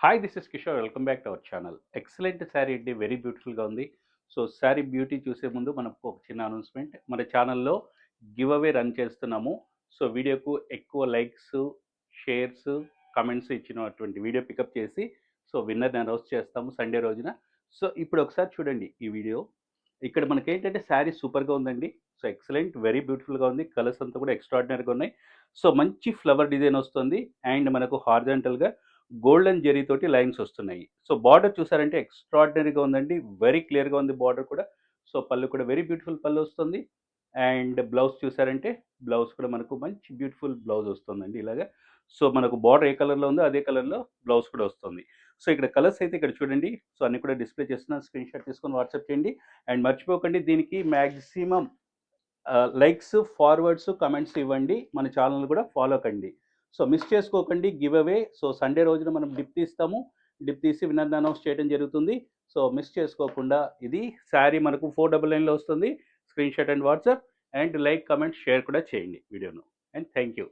Hi this is Kishore welcome back to our channel. Excellent sari అండి, very బ్యూటిఫుల్గా ఉంది. So sari beauty చూసే ముందు మనకు ఒక చిన్న అనౌన్స్మెంట్. మన ఛానల్లో గివ్ అవే రన్ చేస్తున్నాము. సో వీడియోకు ఎక్కువ లైక్స్, షేర్స్, కమెంట్స్ ఇచ్చినటువంటి వీడియో పికప్ చేసి సో విన్నర్ని అనౌన్స్ చేస్తాము సండే రోజున. సో ఇప్పుడు ఒకసారి చూడండి ఈ వీడియో. ఇక్కడ మనకేంటంటే శారీ సూపర్గా ఉందండి. సో ఎక్సలెంట్, వెరీ బ్యూటిఫుల్గా ఉంది. కలర్స్ అంతా కూడా ఎక్స్ట్రాడినరీగా ఉన్నాయి. సో మంచి ఫ్లవర్ డిజైన్ వస్తుంది అండ్ మనకు హారిజాంటల్గా గోల్డెన్ జెరీ తోటి లైన్స్ వస్తున్నాయి. సో బార్డర్ చూసారంటే ఎక్స్ట్రాడినరీగా ఉందండి. వెరీ క్లియర్‌గా ఉంది బార్డర్ కూడా. సో పళ్ళు కూడా వెరీ బ్యూటిఫుల్ పళ్ళు వస్తుంది. అండ్ బ్లౌజ్ చూసారంటే బ్లౌజ్ కూడా మనకు మంచి బ్యూటిఫుల్ బ్లౌజ్ వస్తుందండి ఇలాగా. సో మనకు బార్డర్ ఏ కలర్‌లో ఉందో అదే కలర్‌లో బ్లౌజ్ కూడా వస్తుంది. సో ఇక్కడ కలర్స్ అయితే ఇక్కడ చూడండి. సో అన్నీ కూడా డిస్‌ప్లే చేస్తున్నాను. స్క్రీన్‌షాట్ తీసుకొని వాట్సాప్ చేయండి. అండ్ మర్చిపోకండి దీనికి మాక్సిమం లైక్స్, ఫార్వర్డ్స్, కమెంట్స్ ఇవ్వండి. మన ఛానల్‌ని కూడా ఫాలో కండి. సో మిస్ చేసుకోకండి గివ్ అవే. సో సండే రోజున మనం డిప్ తీస్తాము. డిప్ తీసి విన్నర్‌ని అనౌన్స్ చేయడం జరుగుతుంది. సో మిస్ చేసుకోకుండా ఇది శారీ మనకు 499లో వస్తుంది. Screenshot and WhatsApp and like, comment, share కూడా చేయండి వీడియోను. And thank you.